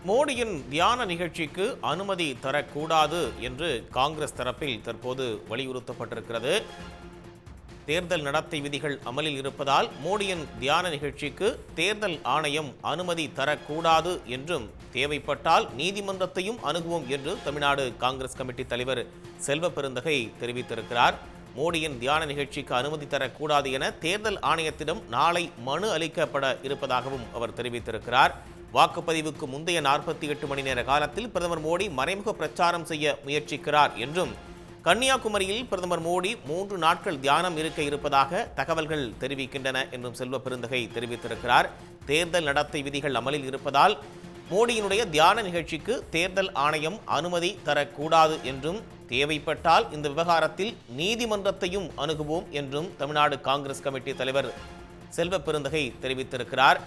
மோடியின் தியான நிகழ்ச்சிக்கு அனுமதி தரக்கூடாது என்று காங்கிரஸ் தரப்பில் தற்போது வலியுறுத்தப்பட்டிருக்கிறது. தேர்தல் நடத்தை விதிகள் அமலில் இருப்பதால் மோடியின் தியான நிகழ்ச்சிக்கு தேர்தல் ஆணையம் அனுமதி தரக்கூடாது என்றும் தேவைப்பட்டால் நீதிமன்றத்தையும் அணுகுவோம் என்று தமிழ்நாடு காங்கிரஸ் கமிட்டி தலைவர் செல்வ பெருந்தகை தெரிவித்திருக்கிறார். மோடியின் தியான நிகழ்ச்சிக்கு அனுமதி தரக்கூடாது என தேர்தல் ஆணையத்திடம் நாளை மனு அளிக்கப்பட இருப்பதாகவும் அவர் தெரிவித்திருக்கிறார். வாக்குப்பதிவுக்கு முந்தைய 48 மணி நேர காலத்தில் பிரதமர் மோடி மறைமுக பிரச்சாரம் செய்ய முயற்சிக்கிறார் என்றும், கன்னியாகுமரியில் பிரதமர் மோடி 3 நாட்கள் தியானம் இருக்க இருப்பதாக தகவல்கள் தெரிவிக்கின்றன என்றும் செல்வ பெருந்தகை தெரிவித்திருக்கிறார். தேர்தல் நடத்தை விதிகள் அமலில் இருப்பதால் மோடியினுடைய தியான நிகழ்ச்சிக்கு தேர்தல் ஆணையம் அனுமதி தரக்கூடாது என்றும், தேவைப்பட்டால் இந்த விவகாரத்தில் நீதிமன்றத்தையும் அணுகுவோம் என்றும் தமிழ்நாடு காங்கிரஸ் கமிட்டி தலைவர் செல்வ பெருந்தகை தெரிவித்திருக்கிறார்.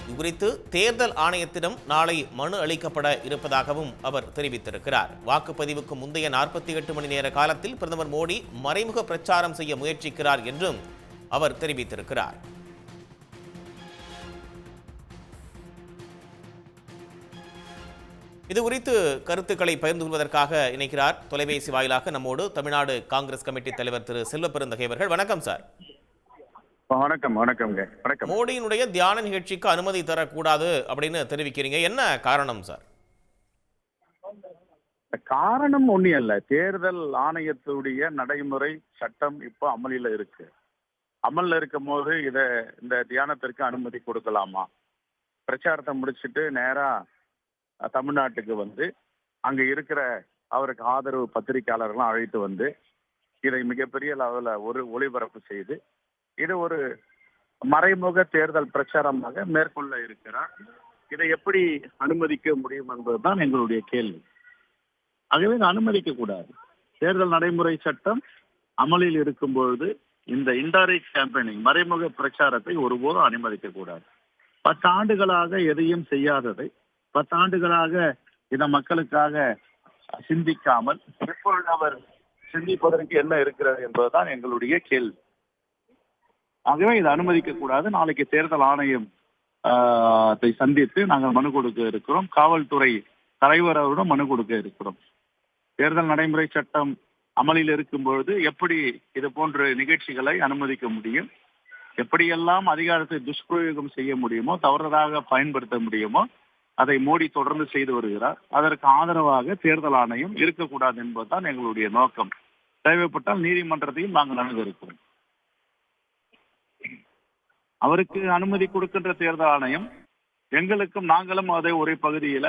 இதுகுறித்து தேர்தல் ஆணையத்திடம் நாளை மனு அளிக்கப்பட இருப்பதாகவும் அவர் தெரிவித்திருக்கிறார். வாக்குப்பதிவுக்கு முந்தைய 48 மணி நேர காலத்தில் பிரதமர் மோடி மறைமுக பிரச்சாரம் செய்ய முயற்சிக்கிறார் என்றும் அவர் தெரிவித்திருக்கிறார். இதுகுறித்து கருத்துக்களை பகிர்ந்து கொள்வதற்காக இணைக்கிறார் தொலைபேசி வாயிலாக நம்மோடு தமிழ்நாடு காங்கிரஸ் கமிட்டி தலைவர் திரு செல்வ பெருந்தகை அவர்கள். வணக்கம் சார். வணக்கம். வணக்கம்ங்க. வணக்கம். மோடியினுடைய தியான நிகழ்ச்சிக்கு அனுமதி தரக்கூடாது அப்படின்னு தெரிவிக்கிறீங்க, என்ன காரணம் சார்? காரணம் ஒன்றும் அல்ல. தேர்தல் ஆணையத்துடைய நடைமுறை சட்டம் இப்போ அமலில் இருக்கு. அமல்ல இருக்கும் போது இந்த தியானத்திற்கு அனுமதி கொடுக்கலாமா? பிரச்சாரத்தை முடிச்சுட்டு நேரா தமிழ்நாட்டுக்கு வந்து அங்க இருக்கிற அவருக்கு ஆதரவு பத்திரிகையாளர்கள்லாம் அழைத்து வந்து இதை மிகப்பெரிய லெவலில் ஒரு ஒளிபரப்பு செய்து இது ஒரு மறைமுக தேர்தல் பிரச்சாரமாக மேற்கொள்ள இருக்கிறார். இதை எப்படி அனுமதிக்க முடியும் என்பதுதான் எங்களுடைய கேள்வி. ஆகவே அனுமதிக்க கூடாது. தேர்தல் நடைமுறை சட்டம் அமலில் இருக்கும் பொழுது இந்த இன்டைரக்ட் கேம்பெயினிங் மறைமுக பிரச்சாரத்தை ஒருபோதும் அனுமதிக்க கூடாது. 10 ஆண்டுகளாக எதையும் செய்யாததை, 10 ஆண்டுகளாக இந்த மக்களுக்காக சிந்திக்காமல் இப்பொழுது அவர் சிந்திப்பதற்கு என்ன இருக்கிறது என்பதுதான் எங்களுடைய கேள்வி. ஆகவே இதை அனுமதிக்க கூடாது. நாளைக்கு தேர்தல் ஆணையம் சந்தித்து நாங்கள் மனு கொடுக்க இருக்கிறோம். காவல்துறை தலைவர் அவரிடம் மனு கொடுக்க இருக்கிறோம். தேர்தல் நடைமுறை சட்டம் அமலில் இருக்கும் பொழுது எப்படி இது போன்ற நிகழ்ச்சிகளை அனுமதிக்க முடியும், எப்படியெல்லாம் அதிகாரத்தை துஷ்பிரயோகம் செய்ய முடியுமோ, தவறுதலாக பயன்படுத்த முடியுமோ அதை மோடி தொடர்ந்து செய்து வருகிறார். அதற்கு ஆதரவாக தேர்தல் ஆணையம் இருக்கக்கூடாது என்பதுதான் எங்களுடைய நோக்கம். தேவைப்பட்டால் நீதிமன்றத்தையும் நாங்கள் அணுக இருக்கிறோம். அவருக்கு அனுமதி கொடுக்கின்ற தேர்தல் ஆணையம் எங்களுக்கும் நாங்களும் அதே ஒரே பகுதியில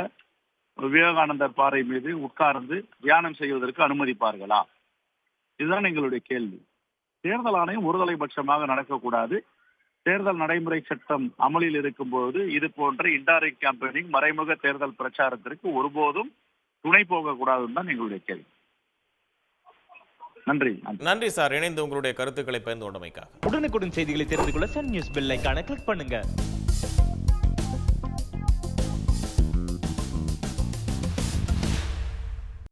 விவேகானந்தர் பாறை மீது உட்கார்ந்து தியானம் செய்வதற்கு அனுமதிப்பார்களா? இதுதான் எங்களுடைய கேள்வி. தேர்தல் ஆணையம் ஒருதலைபட்சமாக நடக்கக்கூடாது. தேர்தல் நடைமுறை சட்டம் அமலில் இருக்கும் போது இது போன்ற இன்டைரக்ட் கேம்பெயினிங் மறைமுக தேர்தல் பிரச்சாரத்திற்கு ஒருபோதும் துணை போகக்கூடாதுன்னு தான் எங்களுடைய கேள்வி. நன்றி சார், இணைந்து உங்களுடைய கருத்துக்களை பகிர்ந்து கொண்டமைக்காக. உடனுக்குடன் செய்திகளை தெரிந்து கொள்ள சன் நியூஸ் பெல் ஐகானை கிளிக் பண்ணுங்க.